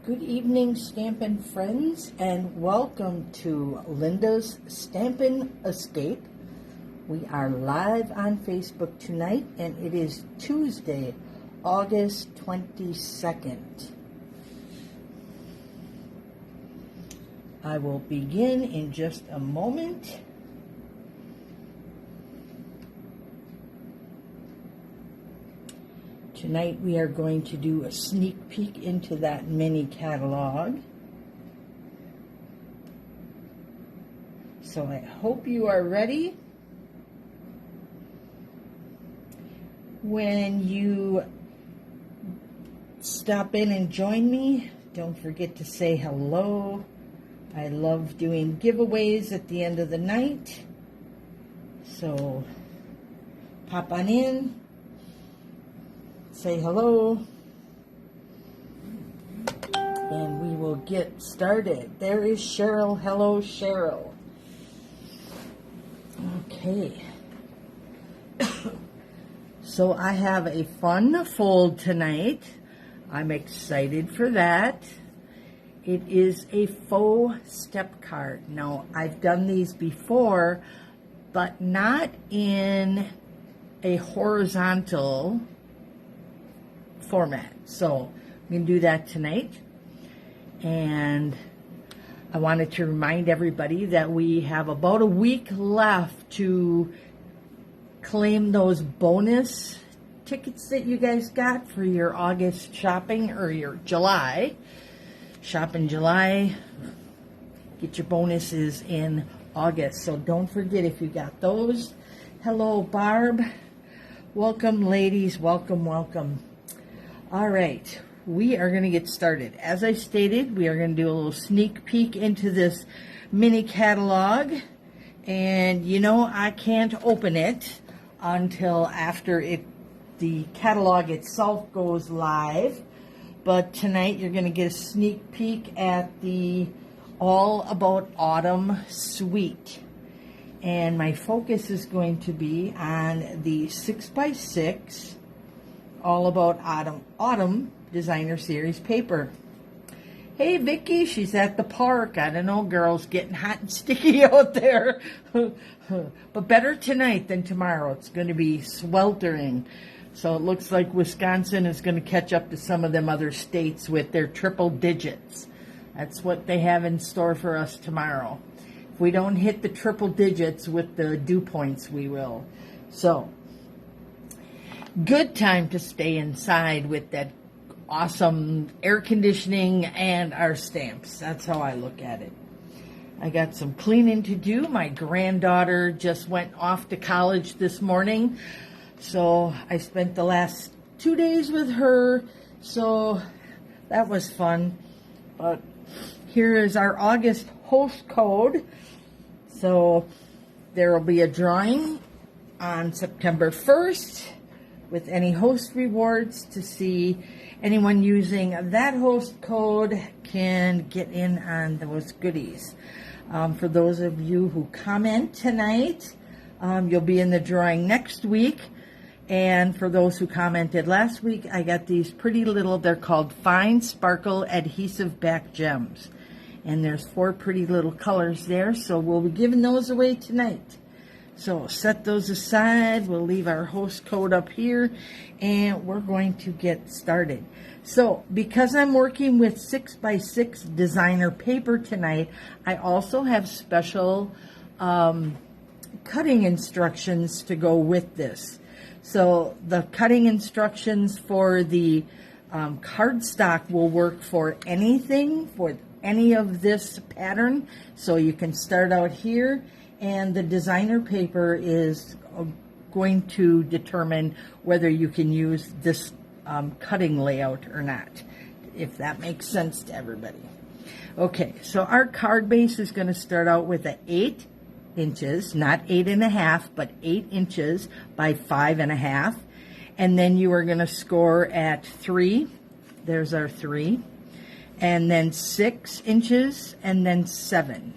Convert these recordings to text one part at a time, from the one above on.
Good evening, Stampin' friends, and welcome to Linda's Stampin' Escape. We are live on Facebook tonight, and it is Tuesday, August 22nd. I will begin in just a moment. Tonight we are going to do a sneak peek into that mini catalog. So I hope you are ready. When you stop in and join me, don't forget to say hello. I love doing giveaways at the end of the night. So pop on in. Say hello, and we will get started. There is Cheryl. Hello, Cheryl. Okay. So I have a fun fold tonight. I'm excited for that. It is a faux step card. Now, I've done these before, but not in a horizontal format. So I'm going to do that tonight. And I wanted to remind everybody that we have about a week left to claim those bonus tickets that you guys got for your August shopping or your July. Shop in July. Get your bonuses in August. So don't forget if you got those. Hello, Barb. Welcome, ladies. Welcome, welcome. All right, we are going to get started. As I stated, we are going to do a little sneak peek into this mini catalog. And, you know, I can't open it until after the catalog itself goes live. But tonight you're going to get a sneak peek at the All About Autumn suite. And my focus is going to be on the 6x6 All About Autumn Designer Series paper. Hey, Vicki, she's at the park. I don't know, girls, getting hot and sticky out there. But better tonight than tomorrow. It's going to be sweltering. So it looks like Wisconsin is going to catch up to some of them other states with their triple digits. That's what they have in store for us tomorrow. If we don't hit the triple digits with the dew points, we will. So good time to stay inside with that awesome air conditioning and our stamps. That's how I look at it. I got some cleaning to do. My granddaughter just went off to college this morning, so I spent the last 2 days with her, so that was fun. But here is our August host code. So there will be a drawing on September 1st. With any host rewards to see anyone using that host code can get in on those goodies. For those of you who comment tonight, you'll be in the drawing next week. And for those who commented last week, I got these pretty little, they're called Fine Sparkle Adhesive Back Gems. And there's 4 pretty little colors there, so we'll be giving those away tonight. So set those aside. We'll leave our host code up here, and we're going to get started. So because I'm working with 6x6 designer paper tonight, I also have special cutting instructions to go with this. So the cutting instructions for the cardstock will work for anything, for any of this pattern. So you can start out here. And the designer paper is going to determine whether you can use this cutting layout or not, if that makes sense to everybody. Okay, so our card base is going to start out with an 8 inches, not 8.5, but 8 inches by 5.5. And then you are going to score at 3. There's our 3. And then 6 inches, and then 7.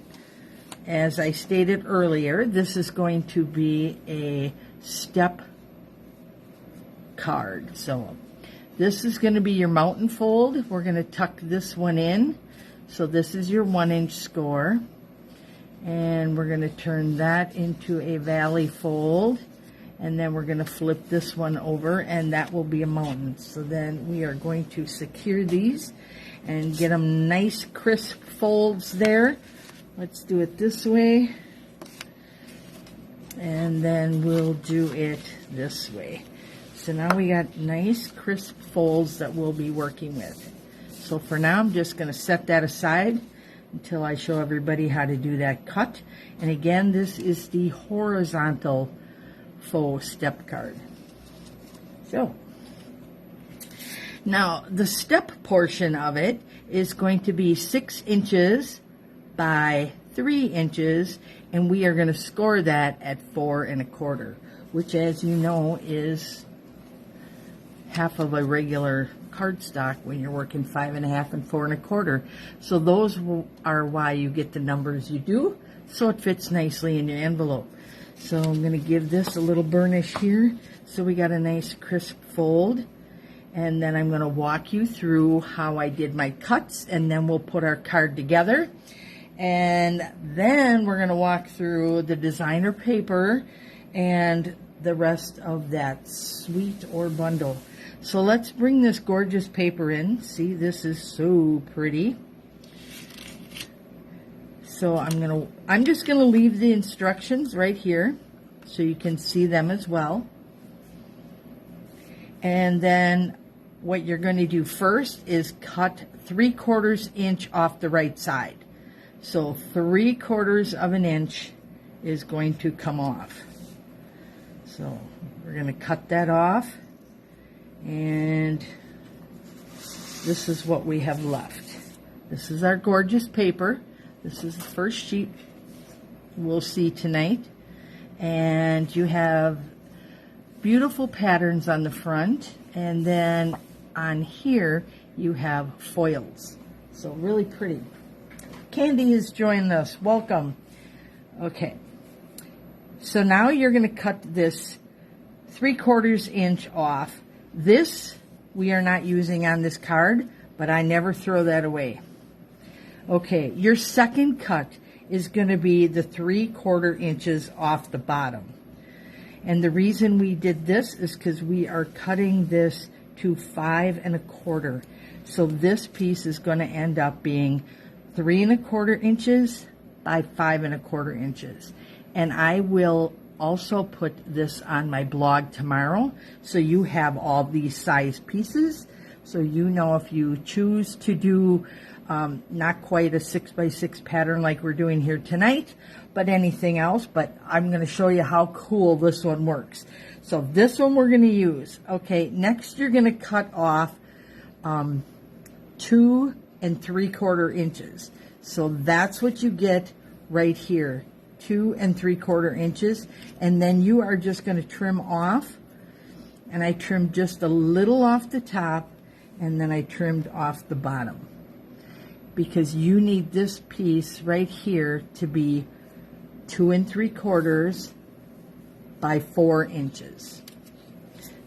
As I stated earlier, this is going to be a step card. So This is going to be your mountain fold. We're going to tuck this one in. So this is your 1-inch score. And we're going to turn that into a valley fold. And then we're going to flip this one over, and that will be a mountain. So then we are going to secure these and get them nice crisp folds there. Let's do it this way. And then we'll do it this way. So now we got nice crisp folds that we'll be working with. So for now, I'm just going to set that aside until I show everybody how to do that cut. And again, this is the horizontal faux step card. So now the step portion of it is going to be 6 inches by 3 inches, and we are going to score that at 4 1/4, which, as you know, is half of a regular cardstock when you're working 5 1/2 and 4 1/4. So those are why you get the numbers you do, so it fits nicely in your envelope. So I'm going to give this a little burnish here so we got a nice crisp fold. And then I'm going to walk you through how I did my cuts, and then we'll put our card together. And then we're going to walk through the designer paper and the rest of that suite or bundle. So let's bring this gorgeous paper in. See, this is so pretty. So I'm just going to leave the instructions right here so you can see them as well. And then what you're going to do first is cut 3/4 inch off the right side. So 3/4 of an inch is going to come off. So we're going to cut that off, and this is what we have left. This is our gorgeous paper. This is the first sheet we'll see tonight. And you have beautiful patterns on the front, and then on here you have foils. So really pretty. Candy has joined us. Welcome. Okay. So now you're going to cut this 3/4 inch off. This we are not using on this card, but I never throw that away. Okay, your second cut is going to be the 3/4 inches off the bottom. And the reason we did this is because we are cutting this to 5 1/4. So this piece is going to end up being 3 1/4 inches by 5 1/4 inches. And I will also put this on my blog tomorrow, so you have all these size pieces. So you know, if you choose to do not quite a 6 by 6 pattern like we're doing here tonight, but anything else. But I'm going to show you how cool this one works. So this one we're going to use. Okay, next you're going to cut off 2 3/4 inches. So that's what you get right here, 2 3/4 inches. And then you are just going to trim off. And I trimmed just a little off the top, and then I trimmed off the bottom, because you need this piece right here to be 2 3/4 by 4 inches.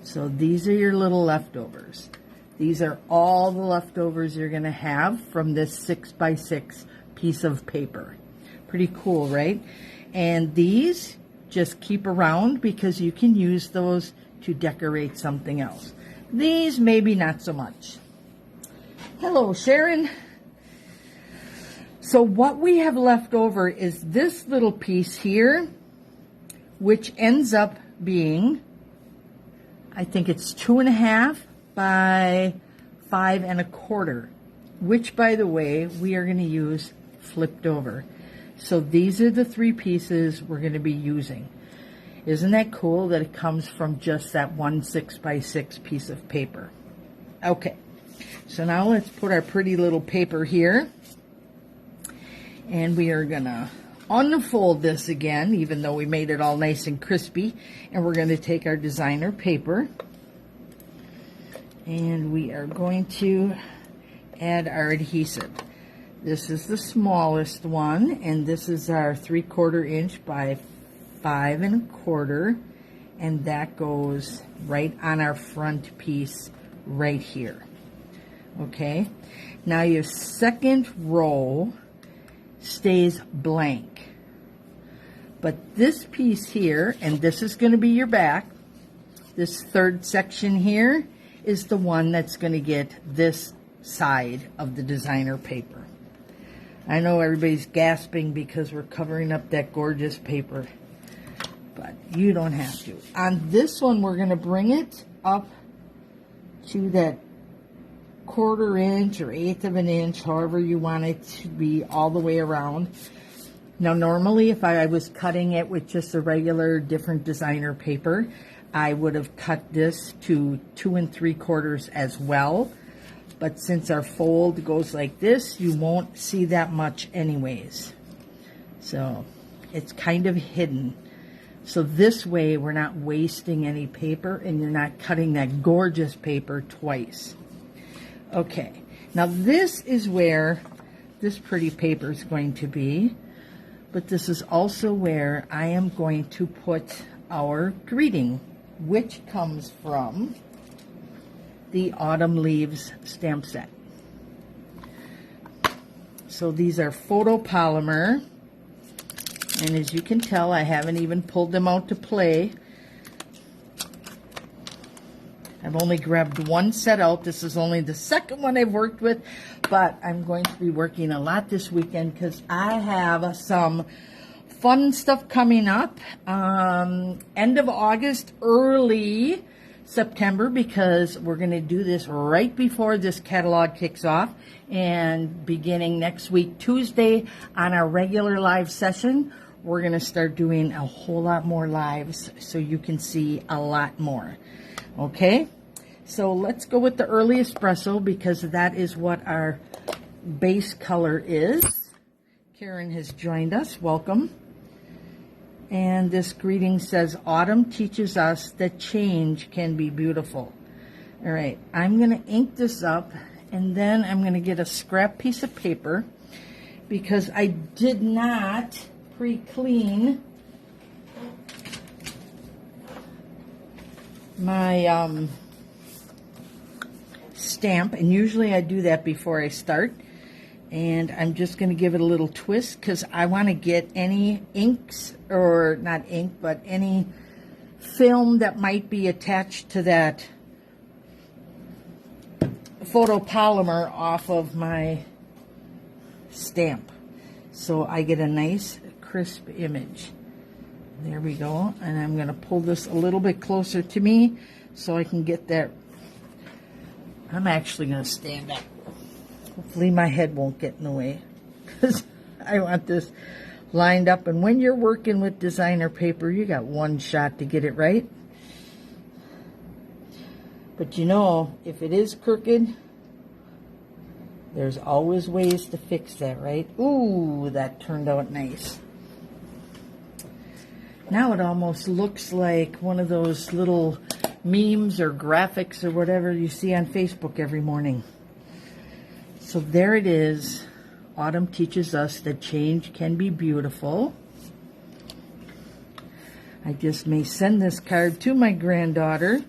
So these are your little leftovers. These are all the leftovers you're going to have from this 6 by 6 piece of paper. Pretty cool, right? And these just keep around because you can use those to decorate something else. These maybe not so much. Hello, Sharon. So what we have left over is this little piece here, which ends up being, I think it's 2 1/2 by 5 1/4, which, by the way, we are going to use flipped over. So these are the 3 pieces we're going to be using. Isn't that cool that it comes from just that one 6 by 6 piece of paper? Okay, so now let's put our pretty little paper here. And we are going to unfold this again, even though we made it all nice and crispy. And we're going to take our designer paper, and we are going to add our adhesive. This is the smallest one, and this is our 3/4 inch by 5 1/4, and that goes right on our front piece right here. Okay, now your second row stays blank. But this piece here, and this is going to be your back, this third section here is the one that's going to get this side of the designer paper. I know everybody's gasping because we're covering up that gorgeous paper, but you don't have to. On this one, we're going to bring it up to that 1/4 inch or 1/8 of an inch, however you want it to be, all the way around. Now, normally, if I was cutting it with just a regular different designer paper, I would have cut this to 2 3/4 as well. But since our fold goes like this, you won't see that much anyways. So it's kind of hidden. So this way, we're not wasting any paper and you're not cutting that gorgeous paper twice. Okay, now this is where this pretty paper is going to be. But this is also where I am going to put our greeting, which comes from the Autumn Leaves stamp set. So these are photopolymer, and as you can tell, I haven't even pulled them out to play. I've only grabbed one set out. This is only the second one I've worked with, but I'm going to be working a lot this weekend because I have some fun stuff coming up. End of August, early September, because we're going to do this right before this catalog kicks off, and beginning next week, Tuesday, on our regular live session, we're going to start doing a whole lot more lives so you can see a lot more. Okay, so let's go with the early espresso because that is what our base color is. Karen has joined us. Welcome. And this greeting says, autumn teaches us that change can be beautiful. All right, I'm going to ink this up, and then I'm going to get a scrap piece of paper because I did not pre-clean my stamp, and usually I do that before I start. And I'm just going to give it a little twist because I want to get any inks, or not ink, but any film that might be attached to that photopolymer off of my stamp, so I get a nice crisp image. There we go. And I'm going to pull this a little bit closer to me so I can get that. I'm actually going to stand up. Hopefully my head won't get in the way because I want this lined up. And when you're working with designer paper, you got one shot to get it right. But you know, if it is crooked, there's always ways to fix that, right? Ooh, that turned out nice. Now it almost looks like one of those little memes or graphics or whatever you see on Facebook every morning. So there it is. Autumn teaches us that change can be beautiful. I just may send this card to my granddaughter,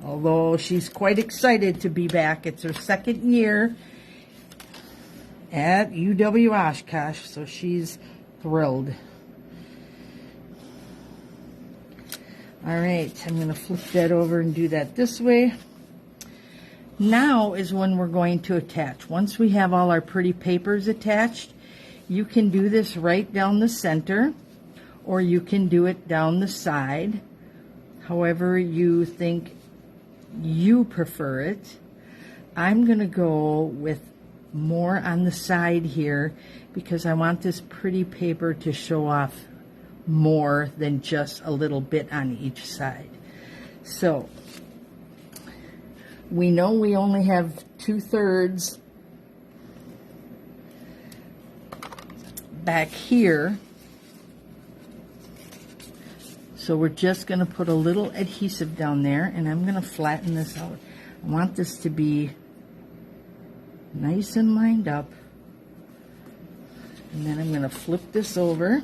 although she's quite excited to be back. It's her second year at UW Oshkosh, so she's thrilled. All right, I'm going to flip that over and do that this way. Now is when we're going to attach. Once we have all our pretty papers attached, you can do this right down the center, or you can do it down the side, however you think you prefer it. I'm going to go with more on the side here because I want this pretty paper to show off more than just a little bit on each side. So we know we only have 2/3 back here, so we're just going to put a little adhesive down there, and I'm going to flatten this out. I want this to be nice and lined up, and then I'm going to flip this over,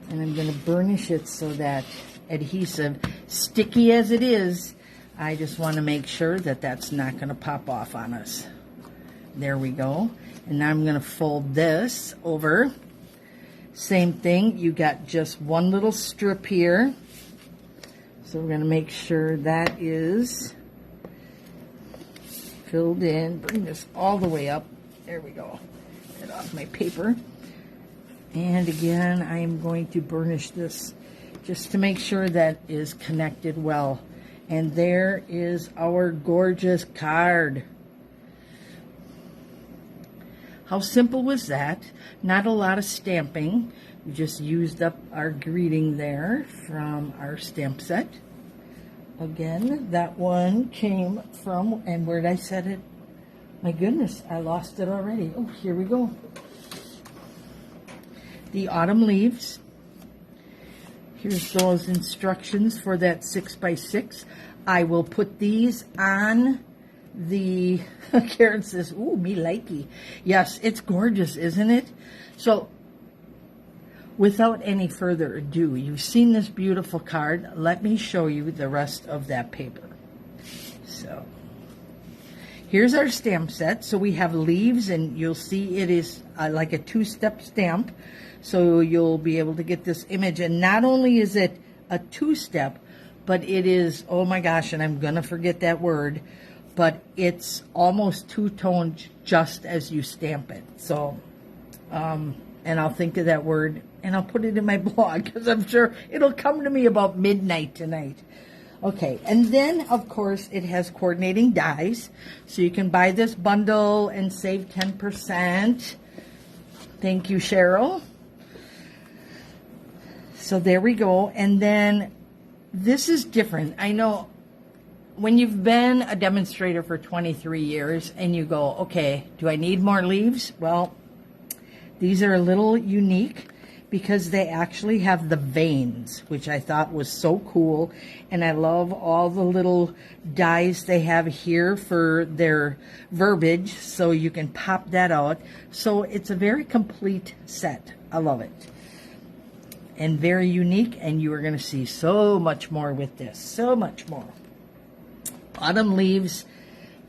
and I'm going to burnish it so that adhesive, sticky as it is, I just want to make sure that that's not going to pop off on us. There we go. And now I'm going to fold this over. Same thing, you got just one little strip here. So we're going to make sure that is filled in. Bring this all the way up. There we go. Get off my paper. And again, I am going to burnish this just to make sure that is connected well. And there is our gorgeous card. How simple was that? Not a lot of stamping. We just used up our greeting there from our stamp set. Again, that one came from, and where did I set it? My goodness, I lost it already. Oh, here we go. The autumn leaves. Here's those instructions for that 6x6. I will put these on the, Karen says, ooh, me likey. Yes, it's gorgeous, isn't it? So, without any further ado, you've seen this beautiful card. Let me show you the rest of that paper. So, here's our stamp set. So we have leaves, and you'll see it is like a two-step stamp. So you'll be able to get this image. And not only is it a two-step, but it is, oh my gosh, and I'm going to forget that word, but it's almost two-toned just as you stamp it. So, and I'll think of that word, and I'll put it in my blog, because I'm sure it'll come to me about midnight tonight. Okay, and then, of course, it has coordinating dies. So you can buy this bundle and save 10%. Thank you, Cheryl. So there we go. And then this is different. I know when you've been a demonstrator for 23 years and you go, okay, do I need more leaves? Well, these are a little unique because they actually have the veins, which I thought was so cool. And I love all the little dies they have here for their verbiage, so you can pop that out. So it's a very complete set. I love it. And very unique, and you are going to see so much more with this. So much more. Autumn Leaves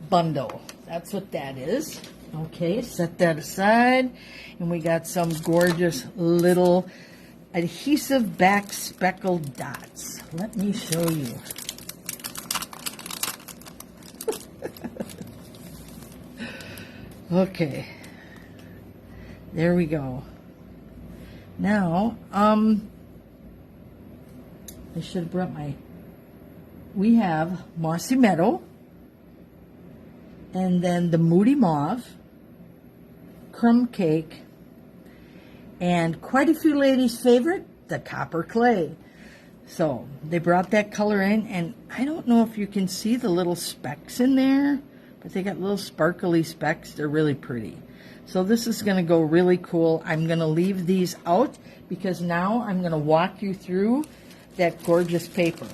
Bundle. That's what that is. Okay, set that aside. And we got some gorgeous little adhesive back speckled dots. Let me show you. Okay. There we go. Now, I should have brought my, we have Mossy Meadow, and then the Moody Mauve, Crumb Cake, and quite a few ladies' favorite, the Copper Clay. So, they brought that color in, and I don't know if you can see the little specks in there, but they got little sparkly specks. They're really pretty. So this is going to go really cool. I'm going to leave these out because now I'm going to walk you through that gorgeous paper.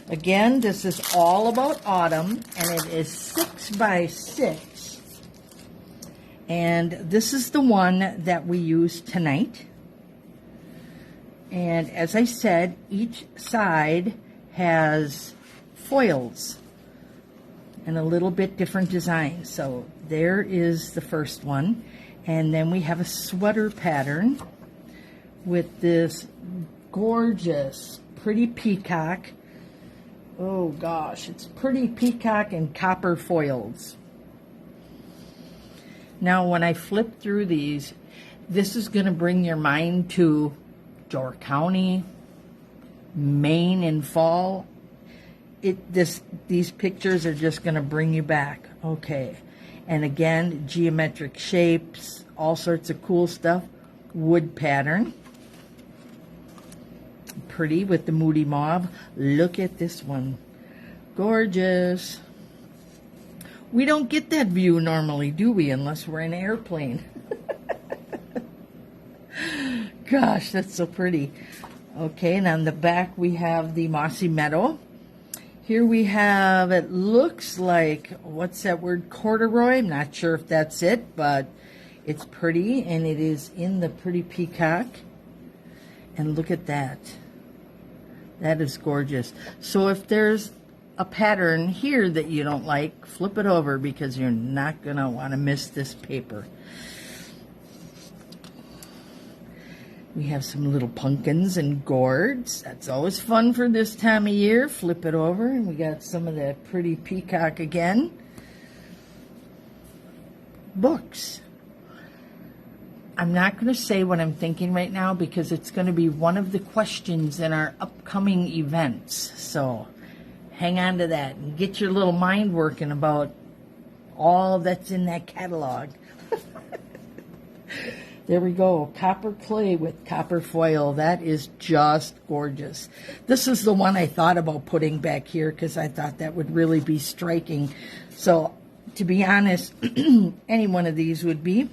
Again, this is all about autumn, and it is 6x6. And this is the one that we use tonight. And as I said, each side has foils and a little bit different design. So there is the first one. And then we have a sweater pattern with this gorgeous, pretty peacock. Oh gosh, it's pretty peacock and copper foils. Now when I flip through these, this is going to bring your mind to Door County, Maine in fall. These pictures are just going to bring you back. Okay. And again, geometric shapes, all sorts of cool stuff. Wood pattern. Pretty with the Moody Mauve. Look at this one. Gorgeous. We don't get that view normally, do we? Unless we're in an airplane. Gosh, that's so pretty. Okay, and on the back we have the Mossy Meadow. Here we have, it looks like, what's that word, corduroy? I'm not sure if that's it, but it's pretty, and it is in the pretty peacock. And look at that. That is gorgeous. So if there's a pattern here that you don't like, flip it over because you're not going to want to miss this paper. We have some little pumpkins and gourds. That's always fun for this time of year. Flip it over, and we got some of that pretty peacock again. Books. I'm not going to say what I'm thinking right now because it's going to be one of the questions in our upcoming events. So hang on to that and get your little mind working about all that's in that catalog. There we go, copper clay with copper foil. That is just gorgeous. This is the one I thought about putting back here because I thought that would really be striking. So, to be honest, any one of these would be.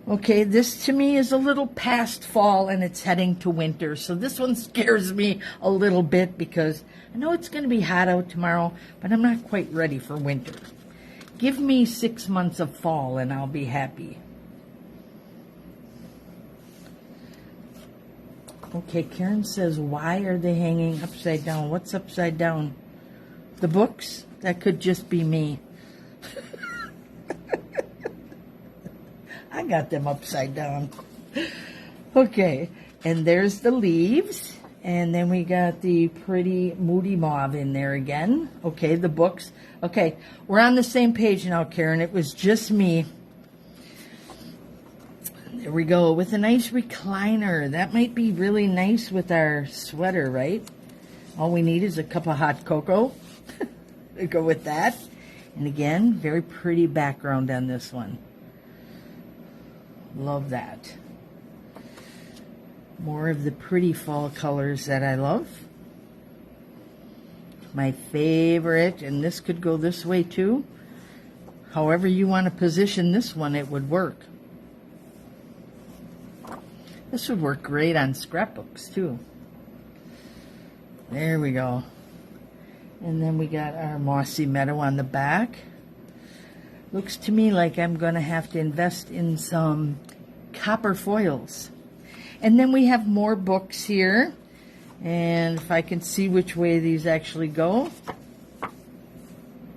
Okay, this to me is a little past fall and it's heading to winter. So this one scares me a little bit because I know it's going to be hot out tomorrow, but I'm not quite ready for winter. Give me 6 months of fall and I'll be happy. Okay, Karen says, why are they hanging upside down? What's upside down? The books? That could just be me. I got them upside down. Okay, and there's the leaves. And then we got the pretty Moody Mauve in there again. Okay, the books. Okay, we're on the same page now, Karen. It was just me. There we go, with a nice recliner. That might be really nice with our sweater, right? All we need is a cup of hot cocoa to go with that. And again, very pretty background on this one. Love that. More of the pretty fall colors that I love. My favorite, and this could go this way too. However you want to position this one, it would work. This would work great on scrapbooks too. There we go. And then we got our mossy meadow on the back. Looks to me like I'm going to have to invest in some copper foils. And then we have more books here. And if I can see which way these actually go.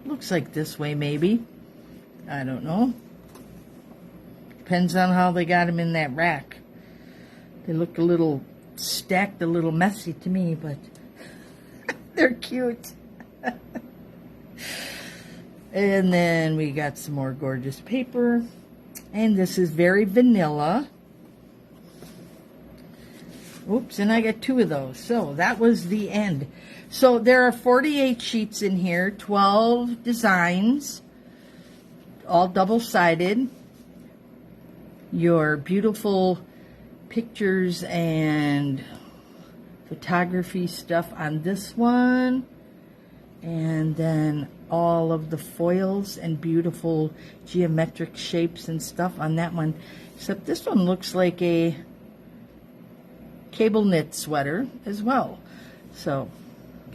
Looks like this way maybe. I don't know. Depends on how they got them in that rack. They look a little stacked, a little messy to me, but they're cute. And then we got some more gorgeous paper. And this is very vanilla. Oops, and I got 2 of those. So that was the end. So there are 48 sheets in here, 12 designs, all double-sided. Your beautiful pictures and photography stuff on this one, and then all of the foils and beautiful geometric shapes and stuff on that one, except this one looks like a cable knit sweater as well, so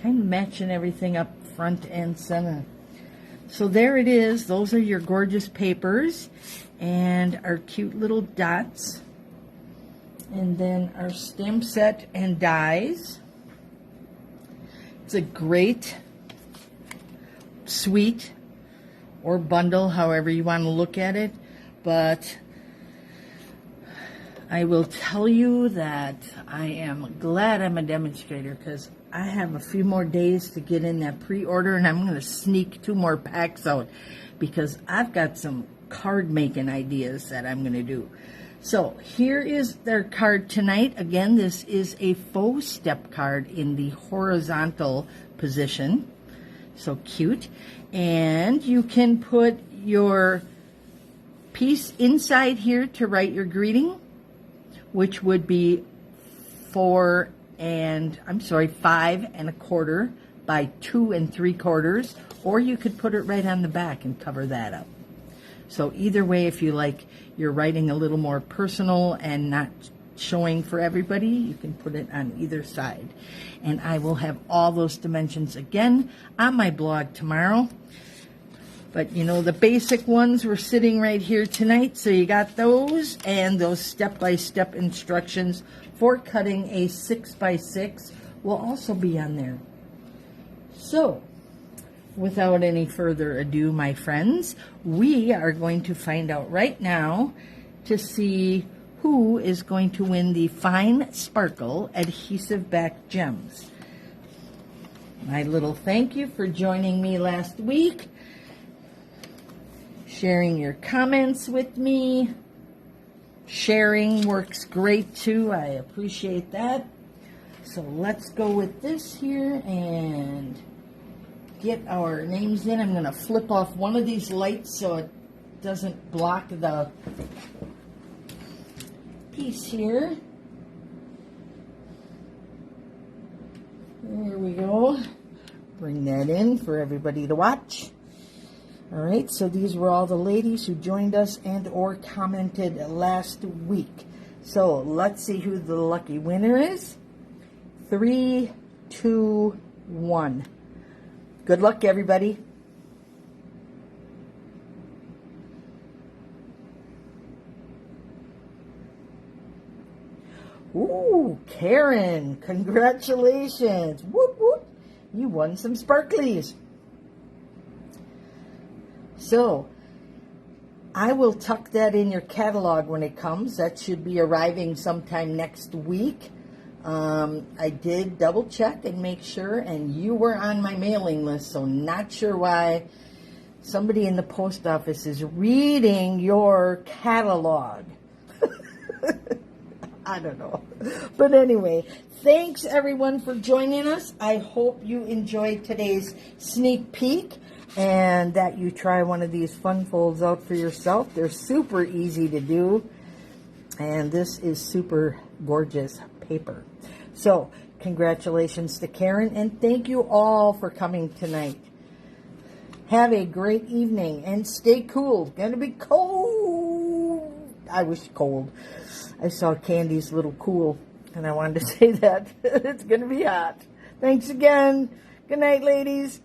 kind of matching everything up front and center. So there it is. Those are your gorgeous papers and our cute little dots. And then our stem set and dies. It's a great suite or bundle, however you want to look at it. But I will tell you that I am glad I'm a demonstrator because I have a few more days to get in that pre-order, and I'm going to sneak 2 more packs out because I've got some card making ideas that I'm going to do. So here is their card tonight. Again, this is a faux step card in the horizontal position. So cute. And you can put your piece inside here to write your greeting, which would be 5 1/4 by 2 3/4, or you could put it right on the back and cover that up. So either way, if you like, you're writing a little more personal and not showing for everybody, you can put it on either side. And I will have all those dimensions again on my blog tomorrow. But you know, the basic ones were sitting right here tonight. So you got those and those step-by-step instructions for cutting a 6x6 will also be on there. So without any further ado, my friends, we are going to find out right now to see who is going to win the Fine Sparkle Adhesive Back Gems. My little thank you for joining me last week, sharing your comments with me. Sharing works great too. I appreciate that. So let's go with this here and get our names in. I'm going to flip off one of these lights so it doesn't block the piece here. There we go. Bring that in for everybody to watch. All right, so these were all the ladies who joined us and or commented last week. So let's see who the lucky winner is. 3, 2, 1. Good luck, everybody. Ooh, Karen, congratulations. Whoop, whoop. You won some sparklies. So, I will tuck that in your catalog when it comes. That should be arriving sometime next week. I did double check and make sure, and you were on my mailing list, so not sure why somebody in the post office is reading your catalog. I don't know. But anyway, thanks everyone for joining us. I hope you enjoyed today's sneak peek and that you try one of these fun folds out for yourself. They're super easy to do. And this is super gorgeous paper. So, congratulations to Karen, and thank you all for coming tonight. Have a great evening, and stay cool. It's going to be cold. I wish cold. I saw Candy's little cool, and I wanted to say that. It's going to be hot. Thanks again. Good night, ladies.